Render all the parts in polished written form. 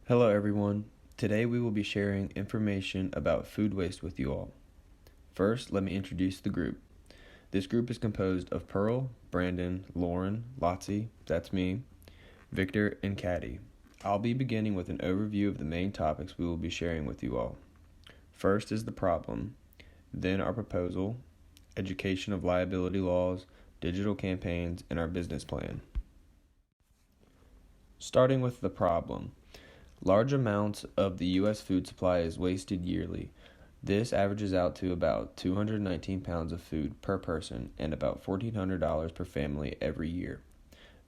Hello everyone. Today we will be sharing information about food waste with you all. First, let me introduce the group. This group is composed of Pearl, Brandon, Lauren, Lotzie, that's me, Victor, and Caddy. I'll be beginning with an overview of the main topics we will be sharing with you all. First is the problem, then our proposal, education of liability laws, digital campaigns, and our business plan. Starting with the problem. Large amounts of the U.S. food supply is wasted yearly. This averages out to about 219 pounds of food per person and about $1,400 per family every year.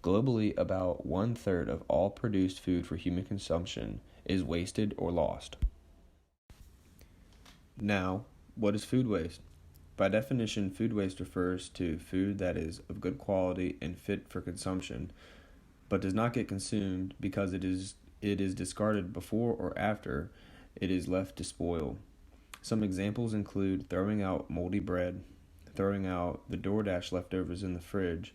Globally, about 1/3 of all produced food for human consumption is wasted or lost. Now, what is food waste? By definition, food waste refers to food that is of good quality and fit for consumption, but does not get consumed because it is discarded before or after it is left to spoil. Some examples include throwing out moldy bread, throwing out the DoorDash leftovers in the fridge,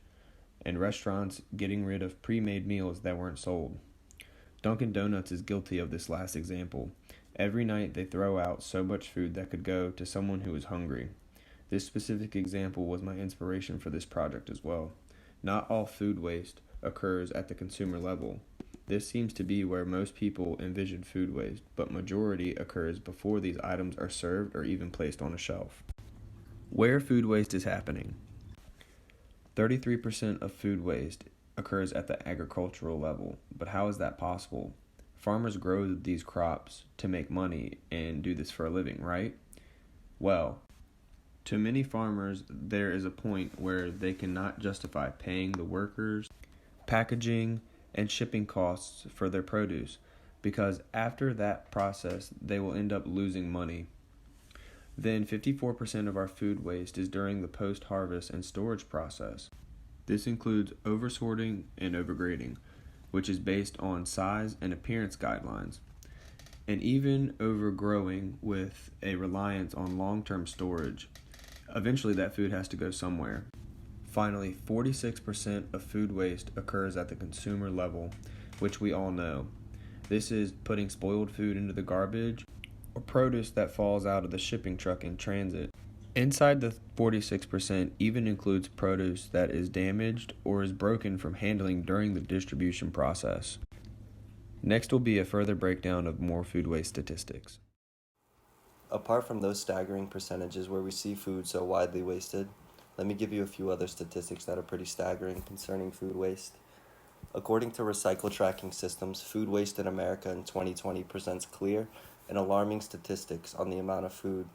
and restaurants getting rid of pre-made meals that weren't sold. Dunkin' Donuts is guilty of this last example. Every night they throw out so much food that could go to someone who is hungry. This specific example was my inspiration for this project as well. Not all food waste occurs at the consumer level. This seems to be where most people envision food waste, but majority occurs before these items are served or even placed on a shelf. Where food waste is happening. 33% of food waste occurs at the agricultural level, but how is that possible? Farmers grow these crops to make money and do this for a living, right? Well, to many farmers, there is a point where they cannot justify paying the workers, packaging, and shipping costs for their produce, because after that process, they will end up losing money. Then 54% of our food waste is during the post-harvest and storage process. This includes oversorting and overgrading, which is based on size and appearance guidelines, and even overgrowing with a reliance on long-term storage. Eventually that food has to go somewhere. Finally, 46% of food waste occurs at the consumer level, which we all know. This is putting spoiled food into the garbage or produce that falls out of the shipping truck in transit. Inside the 46% even includes produce that is damaged or is broken from handling during the distribution process. Next will be a further breakdown of more food waste statistics. Apart from those staggering percentages where we see food so widely wasted, let me give you a few other statistics that are pretty staggering concerning food waste. According to Recycle Tracking Systems, food waste in America in 2020 presents clear and alarming statistics on the amount of food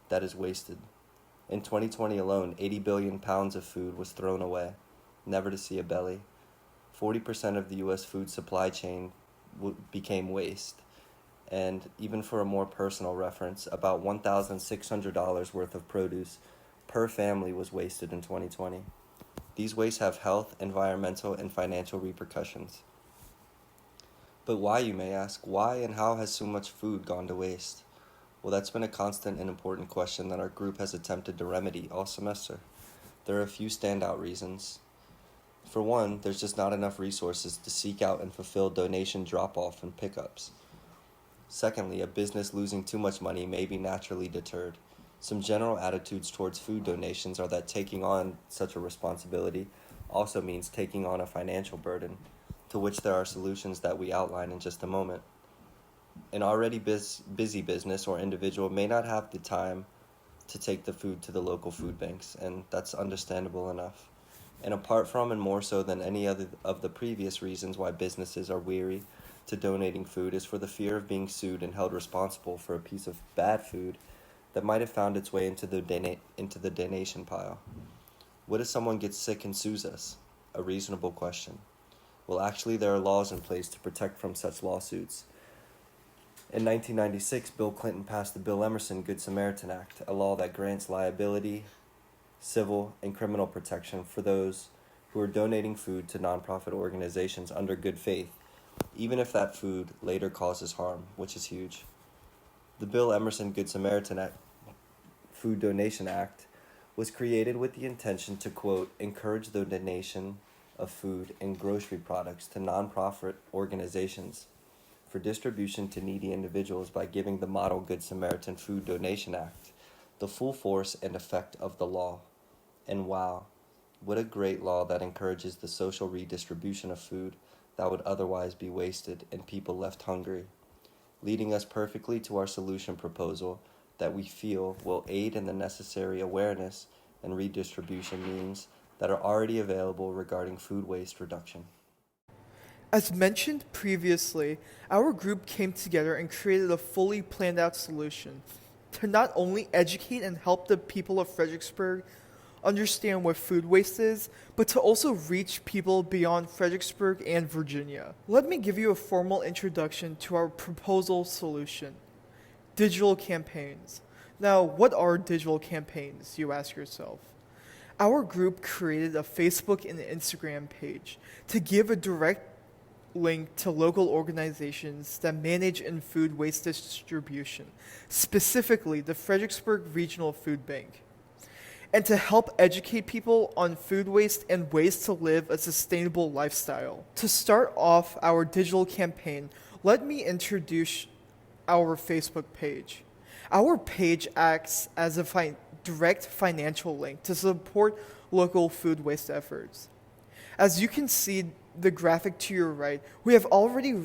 that is wasted. In 2020 alone, 80 billion pounds of food was thrown away, never to see a belly. 40% of the U.S. food supply chain became waste. And even for a more personal reference, about $1,600 worth of produce per family was wasted in 2020. These wastes have health, environmental, and financial repercussions. But why, you may ask? Why and how has so much food gone to waste? Well, that's been a constant and important question that our group has attempted to remedy all semester. There are a few standout reasons. For one, there's just not enough resources to seek out and fulfill donation drop-off and pickups. Secondly, a business losing too much money may be naturally deterred. Some general attitudes towards food donations are that taking on such a responsibility also means taking on a financial burden, to which there are solutions that we outline in just a moment. An already busy business or individual may not have the time to take the food to the local food banks, and that's understandable enough. And apart from and more so than any other of the previous reasons why businesses are weary to donating food is for the fear of being sued and held responsible for a piece of bad food that might have found its way into the donation pile. What if someone gets sick and sues us? A reasonable question. Well, actually, there are laws in place to protect from such lawsuits. In 1996, Bill Clinton passed the Bill Emerson Good Samaritan Act, a law that grants liability, civil, and criminal protection for those who are donating food to nonprofit organizations under good faith, even if that food later causes harm, which is huge. The Bill Emerson Good Samaritan Food Donation Act was created with the intention to, quote, encourage the donation of food and grocery products to nonprofit organizations for distribution to needy individuals by giving the Model Good Samaritan Food Donation Act the full force and effect of the law. And wow, what a great law that encourages the social redistribution of food that would otherwise be wasted and people left hungry, leading us perfectly to our solution proposal that we feel will aid in the necessary awareness and redistribution means that are already available regarding food waste reduction. As mentioned previously, our group came together and created a fully planned out solution to not only educate and help the people of Fredericksburg understand what food waste is, but to also reach people beyond Fredericksburg and Virginia. Let me give you a formal introduction to our proposal solution. Digital campaigns. Now, what are digital campaigns, you ask yourself? Our group created a Facebook and Instagram page to give a direct link to local organizations that manage in food waste distribution, specifically the Fredericksburg Regional Food Bank, and to help educate people on food waste and ways to live a sustainable lifestyle. To start off our digital campaign, let me introduce our Facebook page. Our page acts as a direct financial link to support local food waste efforts. As you can see the graphic to your right, we have already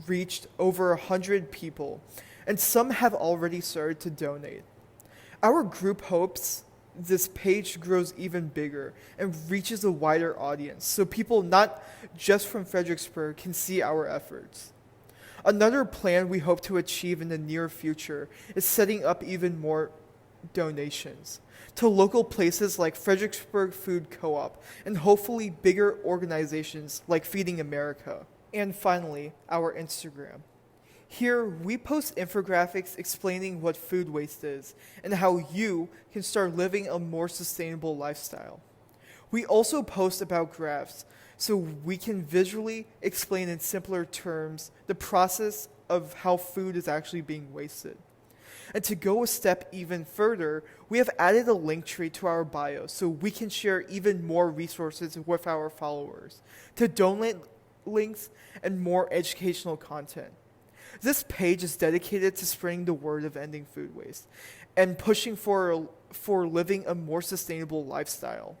reached over 100 people, and some have already started to donate. Our group hopes this page grows even bigger and reaches a wider audience, so people not just from Fredericksburg can see our efforts. Another plan we hope to achieve in the near future is setting up even more donations to local places like Fredericksburg Food Co-op and hopefully bigger organizations like Feeding America. And finally, our Instagram. Here, we post infographics explaining what food waste is and how you can start living a more sustainable lifestyle. We also post about graphs so we can visually explain in simpler terms the process of how food is actually being wasted. And to go a step even further, we have added a link tree to our bio so we can share even more resources with our followers, to donate links and more educational content. This page is dedicated to spreading the word of ending food waste and pushing for living a more sustainable lifestyle.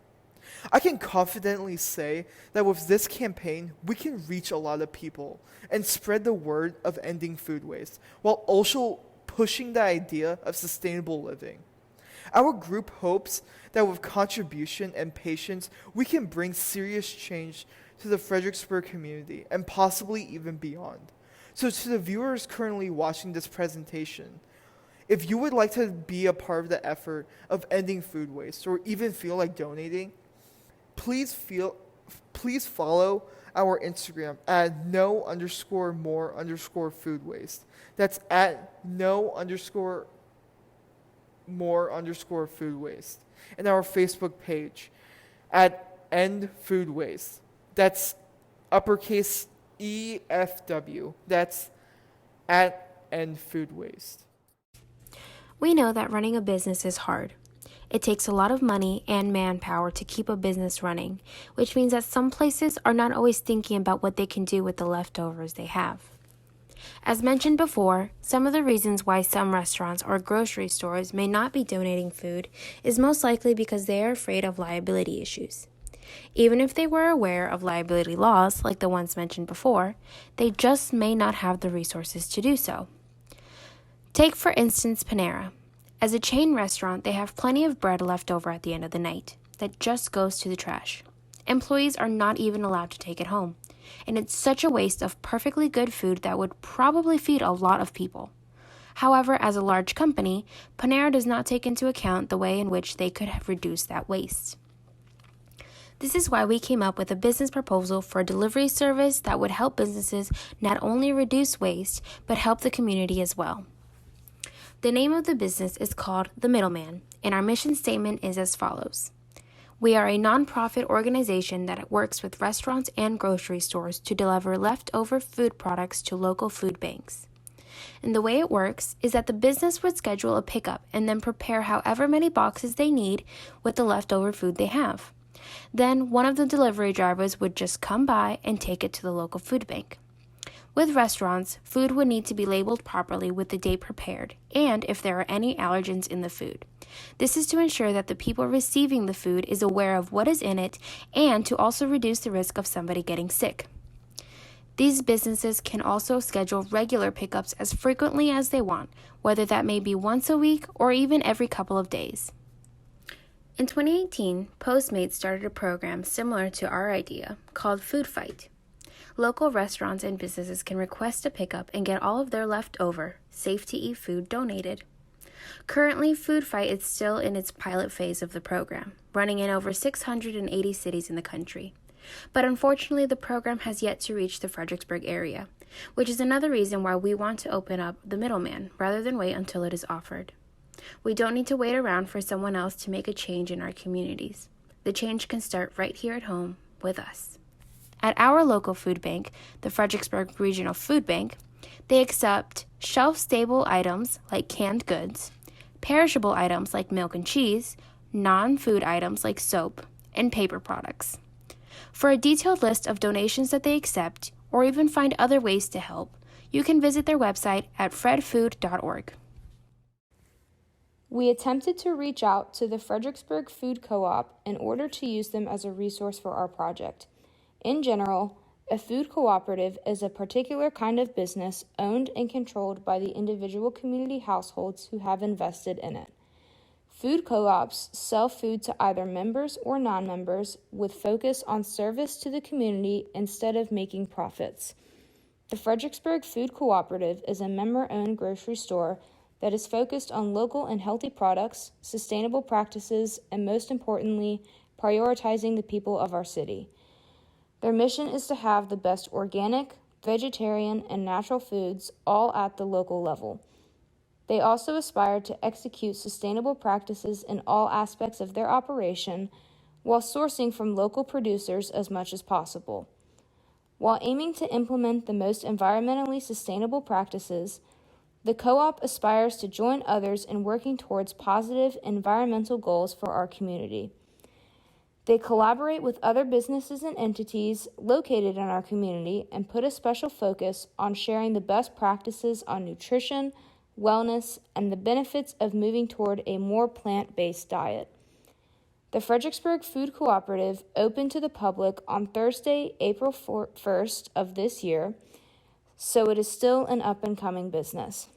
I can confidently say that with this campaign, we can reach a lot of people and spread the word of ending food waste while also pushing the idea of sustainable living. Our group hopes that with contribution and patience, we can bring serious change to the Fredericksburg community and possibly even beyond. So to the viewers currently watching this presentation, if you would like to be a part of the effort of ending food waste or even feel like donating, please follow our Instagram at no_more_food waste. That's at no_more_food waste. And our Facebook page at end food waste. That's uppercase EFW. That's at end food waste. We know that running a business is hard. It takes a lot of money and manpower to keep a business running, which means that some places are not always thinking about what they can do with the leftovers they have. As mentioned before, some of the reasons why some restaurants or grocery stores may not be donating food is most likely because they are afraid of liability issues. Even if they were aware of liability laws, like the ones mentioned before, they just may not have the resources to do so. Take, for instance, Panera. As a chain restaurant, they have plenty of bread left over at the end of the night that just goes to the trash. Employees are not even allowed to take it home, and it's such a waste of perfectly good food that would probably feed a lot of people. However, as a large company, Panera does not take into account the way in which they could have reduced that waste. This is why we came up with a business proposal for a delivery service that would help businesses not only reduce waste, but help the community as well. The name of the business is called The Middleman, and our mission statement is as follows. We are a nonprofit organization that works with restaurants and grocery stores to deliver leftover food products to local food banks. And the way it works is that the business would schedule a pickup and then prepare however many boxes they need with the leftover food they have. Then one of the delivery drivers would just come by and take it to the local food bank. With restaurants, food would need to be labeled properly with the date prepared and if there are any allergens in the food. This is to ensure that the people receiving the food is aware of what is in it and to also reduce the risk of somebody getting sick. These businesses can also schedule regular pickups as frequently as they want, whether that may be once a week or even every couple of days. In 2018, Postmates started a program similar to our idea called Food Fight. Local restaurants and businesses can request a pickup and get all of their leftover, safe-to-eat food donated. Currently, Food Fight is still in its pilot phase of the program, running in over 680 cities in the country. But unfortunately, the program has yet to reach the Fredericksburg area, which is another reason why we want to open up the middleman rather than wait until it is offered. We don't need to wait around for someone else to make a change in our communities. The change can start right here at home with us. At our local food bank, the Fredericksburg Regional Food Bank, they accept shelf-stable items like canned goods, perishable items like milk and cheese, non-food items like soap, and paper products. For a detailed list of donations that they accept, or even find other ways to help, you can visit their website at fredfood.org. We attempted to reach out to the Fredericksburg Food Co-op in order to use them as a resource for our project. In general, a food cooperative is a particular kind of business owned and controlled by the individual community households who have invested in it. Food co-ops sell food to either members or non-members with focus on service to the community instead of making profits. The Fredericksburg Food Cooperative is a member-owned grocery store that is focused on local and healthy products, sustainable practices, and most importantly, prioritizing the people of our city. Their mission is to have the best organic, vegetarian, and natural foods all at the local level. They also aspire to execute sustainable practices in all aspects of their operation while sourcing from local producers as much as possible. While aiming to implement the most environmentally sustainable practices, the co-op aspires to join others in working towards positive environmental goals for our community. They collaborate with other businesses and entities located in our community and put a special focus on sharing the best practices on nutrition, wellness, and the benefits of moving toward a more plant-based diet. The Fredericksburg Food Cooperative opened to the public on Thursday, April 1st of this year, so it is still an up-and-coming business.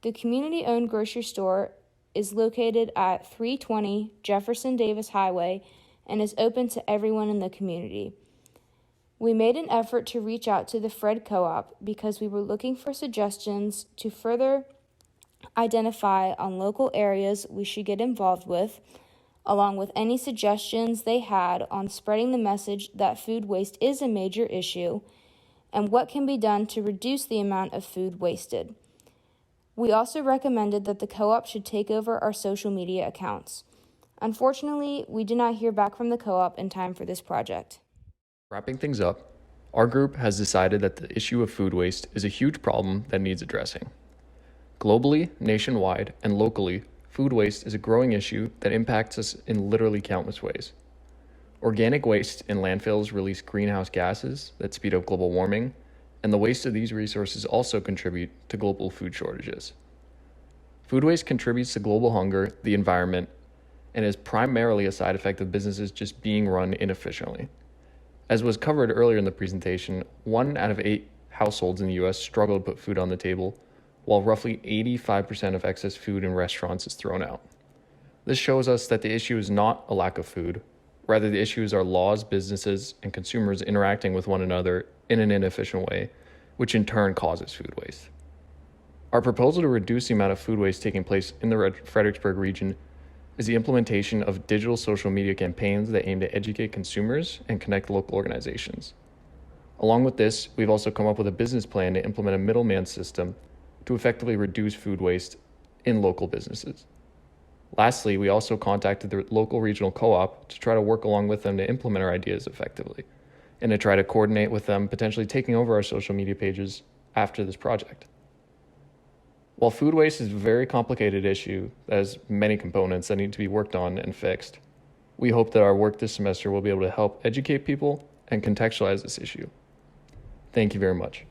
The community-owned grocery store is located at 320 Jefferson Davis Highway and is open to everyone in the community. We made an effort to reach out to the Fred Co-op because we were looking for suggestions to further identify on local areas we should get involved with, along with any suggestions they had on spreading the message that food waste is a major issue and what can be done to reduce the amount of food wasted. We also recommended that the co-op should take over our social media accounts. Unfortunately, we did not hear back from the co-op in time for this project. Wrapping things up, our group has decided that the issue of food waste is a huge problem that needs addressing. Globally, nationwide, and locally, food waste is a growing issue that impacts us in literally countless ways. Organic waste in landfills release greenhouse gases that speed up global warming, and the waste of these resources also contribute to global food shortages. Food waste contributes to global hunger, the environment, and is primarily a side effect of businesses just being run inefficiently. As was covered earlier in the presentation, 1 out of 8 households in the U.S. struggle to put food on the table, while roughly 85% of excess food in restaurants is thrown out. This shows us that the issue is not a lack of food. Rather, the issues are laws, businesses, and consumers interacting with one another in an inefficient way, which in turn causes food waste. Our proposal to reduce the amount of food waste taking place in the Fredericksburg region is the implementation of digital social media campaigns that aim to educate consumers and connect local organizations. Along with this, we've also come up with a business plan to implement a middleman system to effectively reduce food waste in local businesses. Lastly, we also contacted the local regional co-op to try to work along with them to implement our ideas effectively, and to try to coordinate with them potentially taking over our social media pages after this project. While food waste is a very complicated issue that has many components that need to be worked on and fixed, we hope that our work this semester will be able to help educate people and contextualize this issue. Thank you very much.